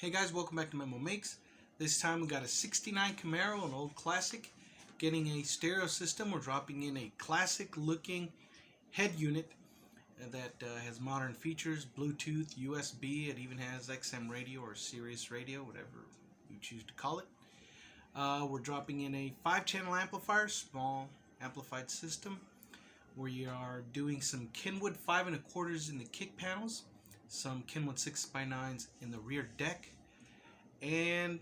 Hey guys, welcome back to Memo Makes. This time we got a 69 Camaro, an old classic, getting a stereo system. We're dropping in a classic looking head unit that has modern features, Bluetooth, USB, it even has XM radio or Sirius radio, whatever you choose to call it. We're dropping in a 5-channel amplifier, small amplified system. We are doing some Kenwood 5 1/4s in the kick panels, some Kenwood 6x9s in the rear deck, and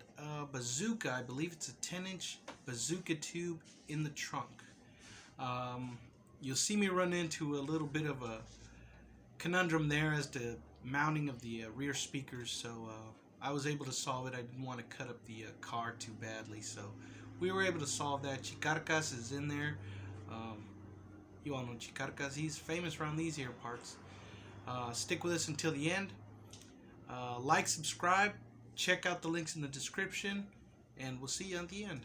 Bazooka, I believe it's a 10-inch Bazooka tube in the trunk. You'll see me run into a little bit of a conundrum there as to mounting of the rear speakers, so I was able to solve it. I didn't want to cut up the car too badly, so we were able to solve that. Chicarcas is in there. You all know Chicarcas. He's famous around these here parts. Stick with us until the end. Like, subscribe, check out the links in the description, and we'll see you at the end.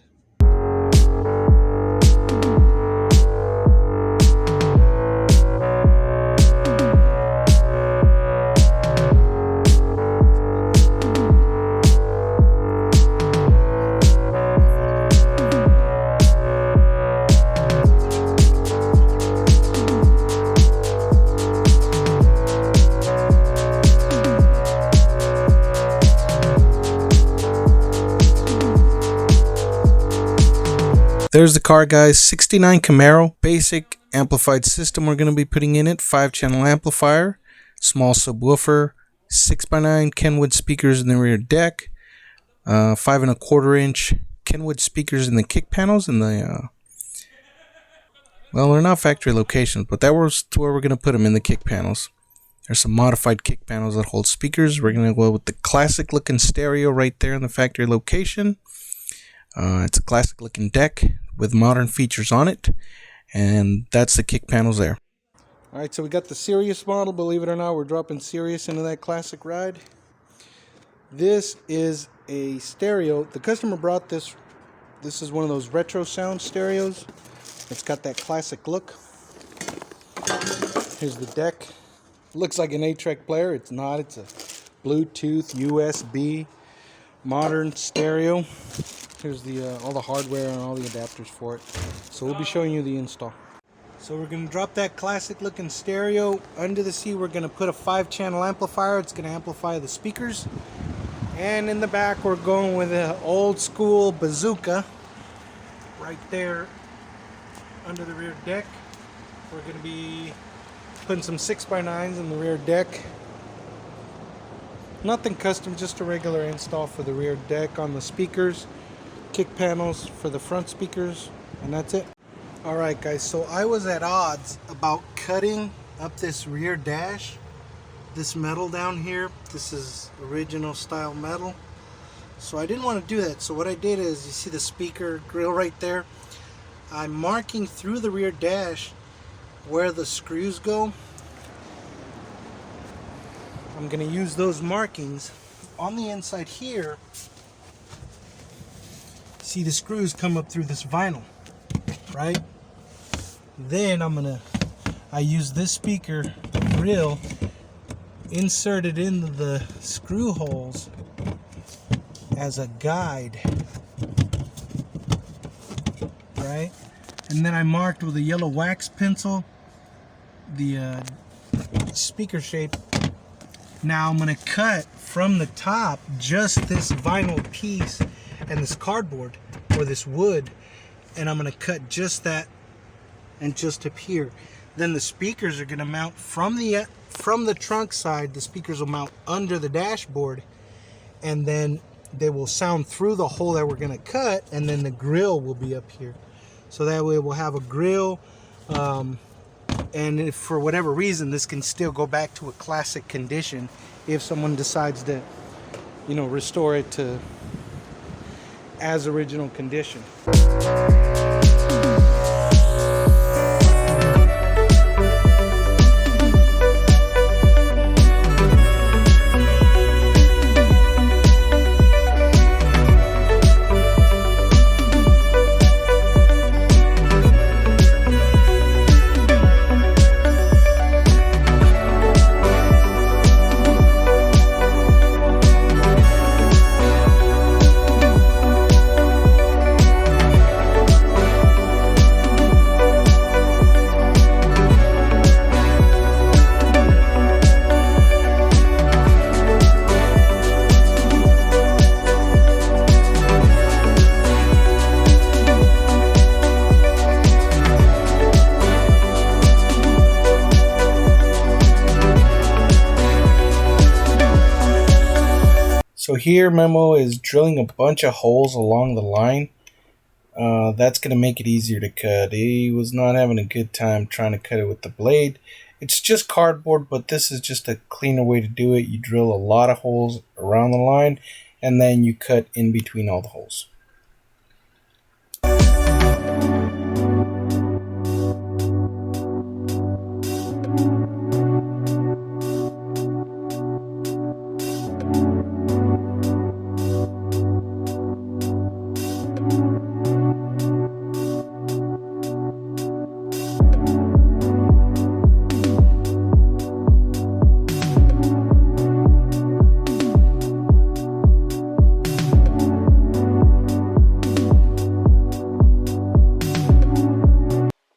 There's the car, guys. 69 Camaro, basic amplified system we're going to be putting in it. 5-channel amplifier, small subwoofer, 6x9 Kenwood speakers in the rear deck, 5 1/4-inch Kenwood speakers in the kick panels, and the well, they're not factory locations, but that was where we're going to put them, in the kick panels. There's some modified kick panels that hold speakers. We're going to go with the classic looking stereo right there in the factory location. It's a classic looking deck with modern features on it, and that's the kick panels there. Alright, so we got the Sirius model. Believe it or not, we're dropping Sirius into that classic ride. This is a stereo. The customer brought this. This is one of those retro sound stereos. It's got that classic look. Here's the deck. Looks like an 8-track player. It's not. It's a Bluetooth, USB, modern stereo. Here's the all the hardware and all the adapters for it. So we'll be showing you the install. So we're going to drop that classic looking stereo. Under the seat we're going to put a 5-channel amplifier. It's going to amplify the speakers. And in the back we're going with an old school Bazooka right there under the rear deck. We're going to be putting some 6x9s in the rear deck. Nothing custom, just a regular install for the rear deck on the speakers. Kick panels for the front speakers, and that's it. Alright guys, so I was at odds about cutting up this rear dash, this metal down here. This is original style metal, so I didn't want to do that. So what I did is, you see the speaker grill right there, I'm marking through the rear dash where the screws go. I'm going to use those markings on the inside here. See, the screws come up through this vinyl, right? Then I use this speaker grill, insert it into the screw holes as a guide, right? And then I marked with a yellow wax pencil the speaker shape. Now I'm going to cut from the top just this vinyl piece and this cardboard or this wood, and I'm going to cut just that and just up here. Then the speakers are going to mount from the trunk side. The speakers will mount under the dashboard, and then they will sound through the hole that we're going to cut, and then the grill will be up here. So that way we'll have a grill, and if for whatever reason this can still go back to a classic condition if someone decides to, you know, restore it to as original condition. So here Memo is drilling a bunch of holes along the line. That's going to make it easier to cut. He was not having a good time trying to cut it with the blade. It's just cardboard, but this is just a cleaner way to do it. You drill a lot of holes around the line, and then you cut in between all the holes.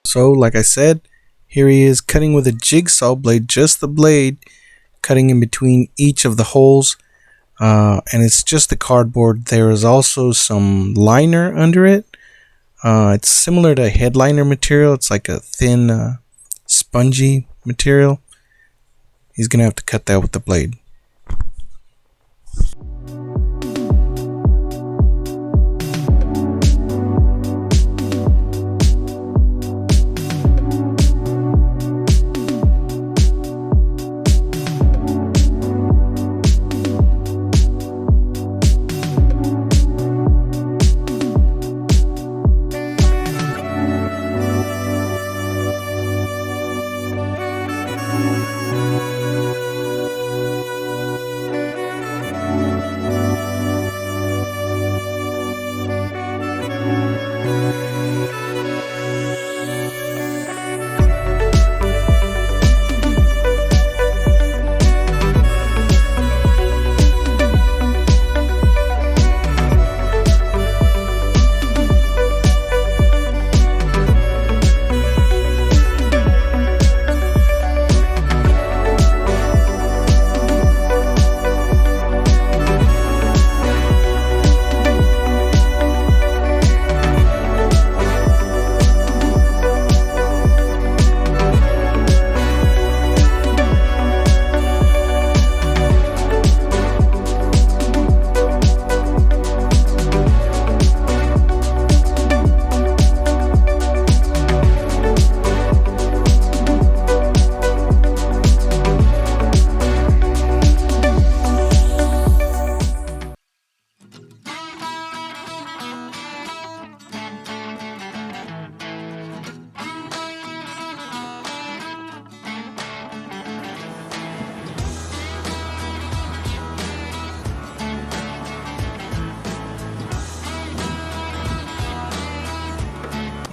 So, like I said, here he is cutting with a jigsaw blade, just the blade, cutting in between each of the holes. And it's just the cardboard. There is also some liner under it. It's similar to headliner material. It's like a thin, spongy material. He's going to have to cut that with the blade.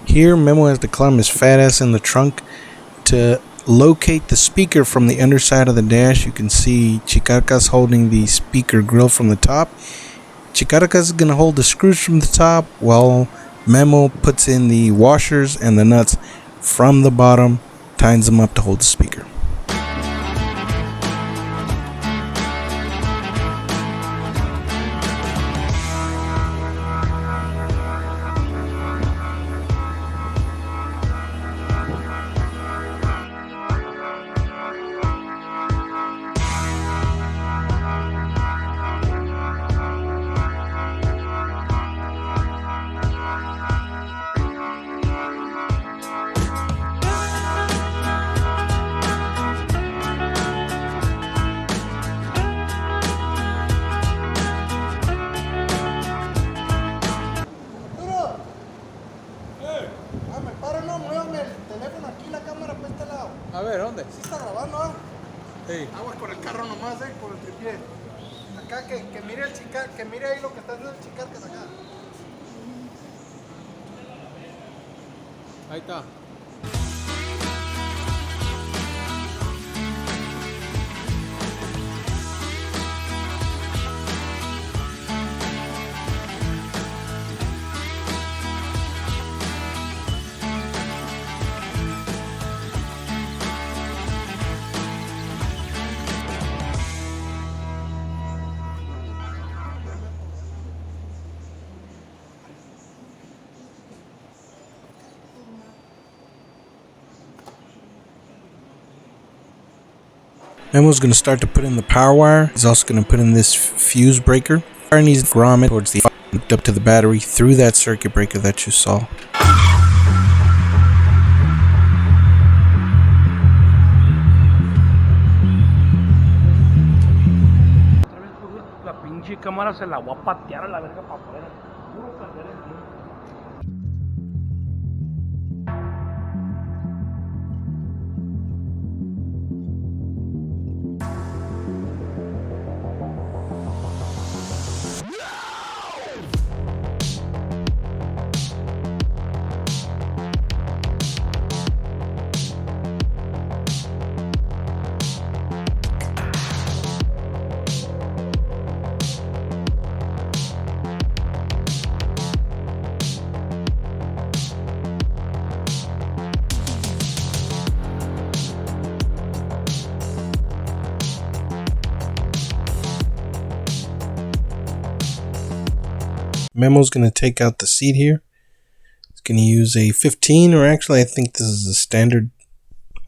Here, Memo has to climb his fat ass in the trunk to locate the speaker from the underside of the dash. You can see Chicarcas holding the speaker grill from the top. Chicarcas is going to hold the screws from the top while Memo puts in the washers and the nuts from the bottom, tightens them up to hold the speaker. A ver, ¿dónde? Sí está grabando, ¿eh? Sí. Aguas con el carro nomás, con el tripié. Acá que mire el chicar, que mire ahí lo que está haciendo el chicar que está acá. Ahí está. Memo's going to start to put in the power wire. He's also going to put in this fuse breaker. And he's grommet towards the up to the battery through that circuit breaker that you saw. La pinche cámara se la voy a patear a la verga para afuera. Puro cargar el tiempo. Memo's going to take out the seat here. It's going to use a 15, or actually I think this is a standard.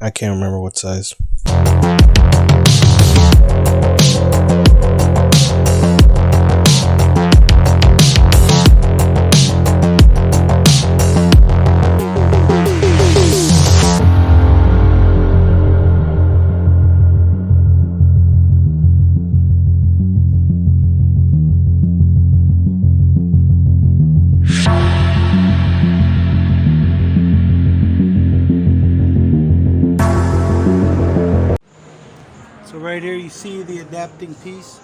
I can't remember what size. So right here you see the adapting piece.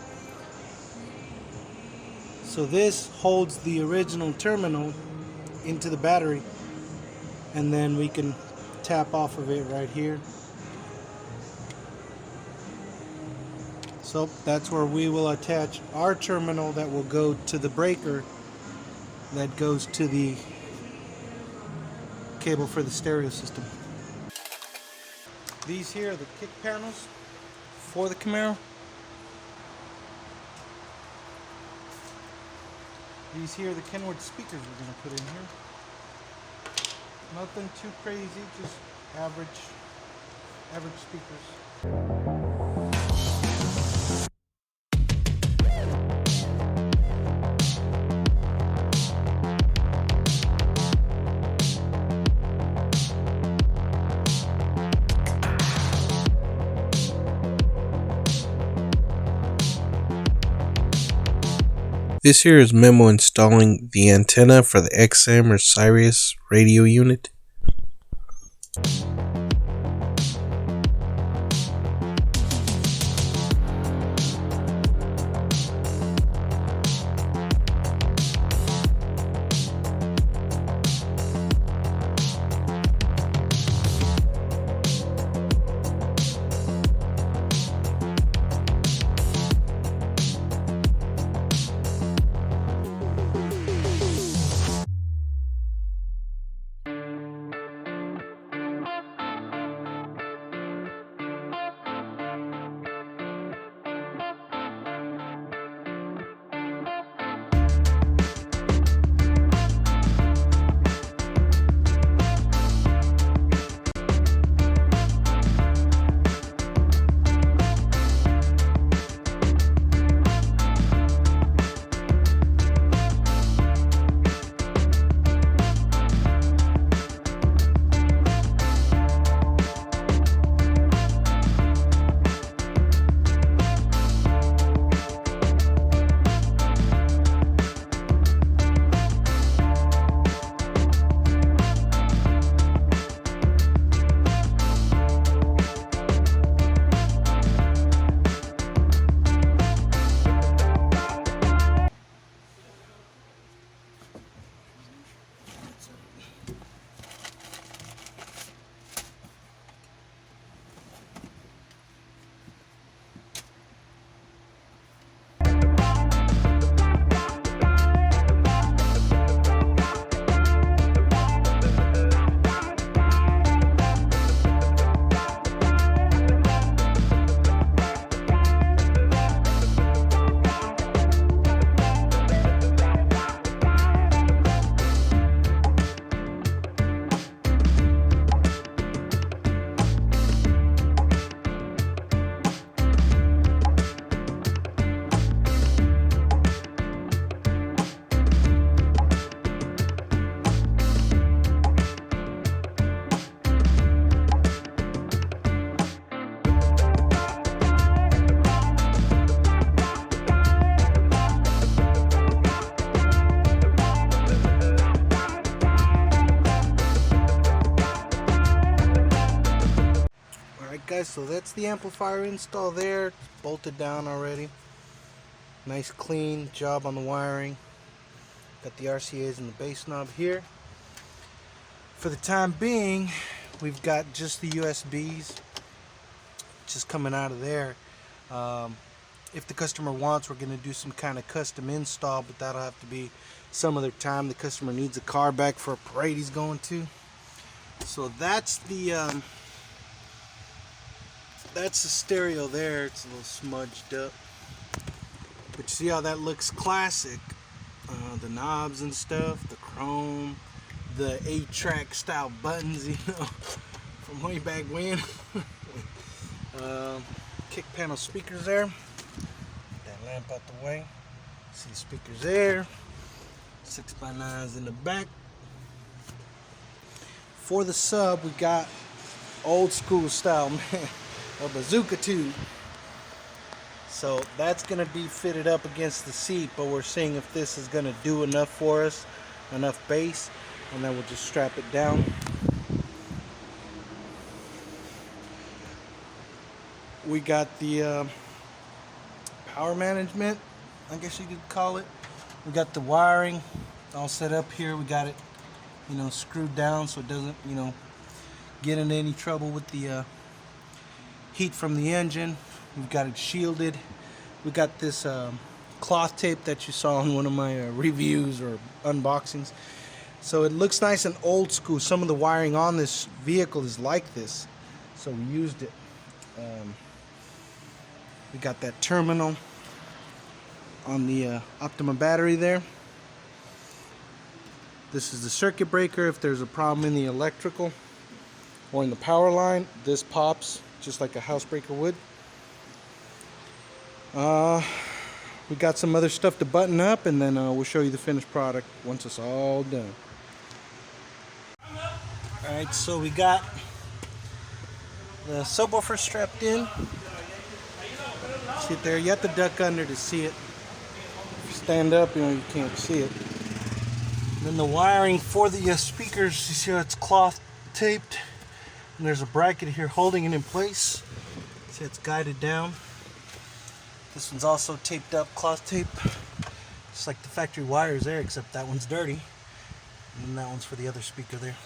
So this holds the original terminal into the battery, and then we can tap off of it right here. So that's where we will attach our terminal that will go to the breaker that goes to the cable for the stereo system. These here are the kick panels for the Camaro. These here are the Kenwood speakers we're going to put in here. Nothing too crazy, just average speakers. This here is Memo installing the antenna for the XM or Sirius radio unit. So that's the amplifier install there. It's bolted down already. Nice clean job on the wiring. Got the RCAs and the bass knob here. For the time being, we've got just the USBs just coming out of there. If the customer wants, we're going to do some kind of custom install, but that'll have to be some other time. The customer needs a car back for a parade he's going to. So that's the stereo there. It's a little smudged up, but you see how that looks classic. The knobs and stuff, the chrome, the 8-track style buttons, you know, from way back when. Kick panel speakers there. That lamp out the way. See the speakers there. 6x9s in the back. For the sub, we got old school style, man, a Bazooka tube. So that's going to be fitted up against the seat, but we're seeing if this is going to do enough for us, enough bass, and then we'll just strap it down. We got the power management, I guess you could call it. We got the wiring all set up here. We got it, you know, screwed down so it doesn't, you know, get into any trouble with the heat from the engine. We've got it shielded. We got this cloth tape that you saw in one of my reviews or unboxings. So it looks nice and old school. Some of the wiring on this vehicle is like this, so we used it. We got that terminal on the Optima battery there. This is the circuit breaker. If there's a problem in the electrical or in the power line, this pops just like a house breaker would. We got some other stuff to button up, and then we'll show you the finished product once it's all done. Alright, so we got the subwoofer strapped in. See it there? You have to duck under to see it. If you stand up, you know, you can't see it. And then the wiring for the speakers, you see how it's cloth taped, and there's a bracket here holding it in place. See, it's guided down. This one's also taped up, cloth tape, just like the factory wires there, except that one's dirty. And then that one's for the other speaker there.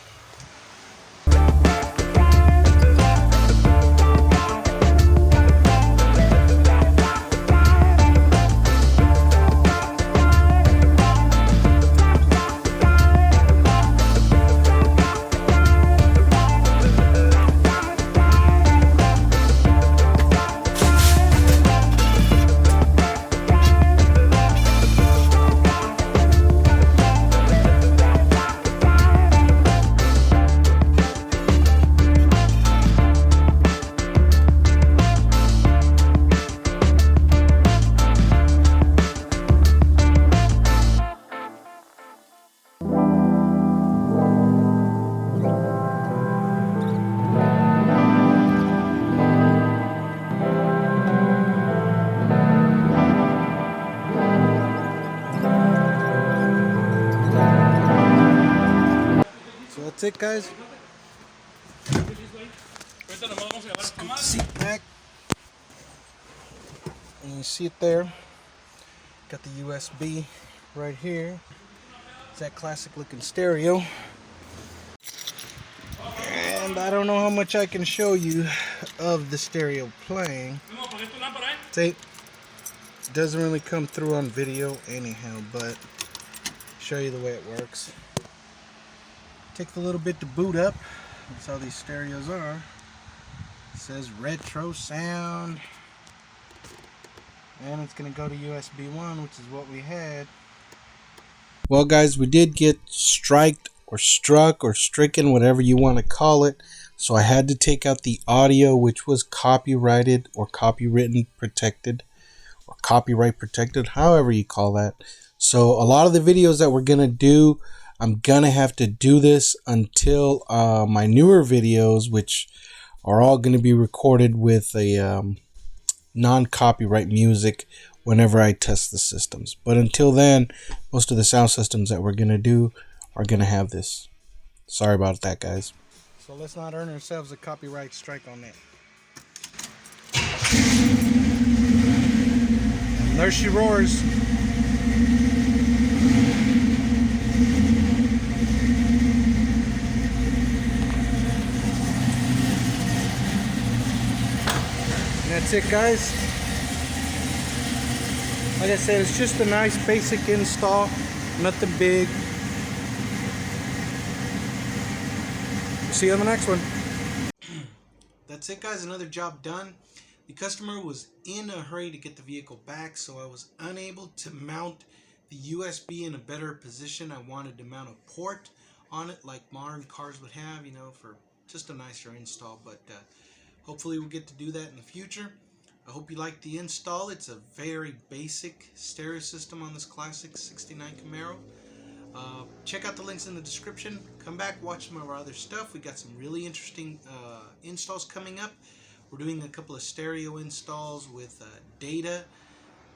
That's it, guys. Scoot the seat back. And you see it there. Got the USB right here. It's that classic looking stereo. And I don't know how much I can show you of the stereo playing. Tape doesn't really come through on video anyhow, but show you the way it works. Takes a little bit to boot up. That's how these stereos are. It says retro sound. And it's going to go to USB 1, which is what we had. Well, guys, we did get striked or struck or stricken, whatever you want to call it. So I had to take out the audio, which was copyrighted or copywritten protected or copyright protected, however you call that. So a lot of the videos that we're going to do, I'm gonna have to do this until my newer videos, which are all going to be recorded with a non-copyright music whenever I test the systems. But until then, most of the sound systems that we're going to do are going to have this. Sorry about that, guys. So let's not earn ourselves a copyright strike on that. And there she roars. And that's it, guys. Like I said, it's just a nice basic install, nothing big. See you on the next one. That's it, guys. Another job done. The customer was in a hurry to get the vehicle back, so I was unable to mount the USB in a better position. I wanted to mount a port on it like modern cars would have, you know, for just a nicer install. But hopefully we'll get to do that in the future. I hope you liked the install. It's a very basic stereo system on this classic 69 Camaro. Check out the links in the description. Come back, watch some of our other stuff. We got some really interesting installs coming up. We're doing a couple of stereo installs with data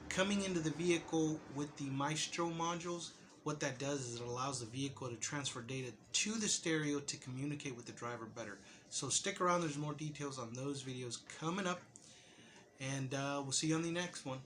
coming into the vehicle with the Maestro modules. What that does is it allows the vehicle to transfer data to the stereo to communicate with the driver better. So stick around, there's more details on those videos coming up. And we'll see you on the next one.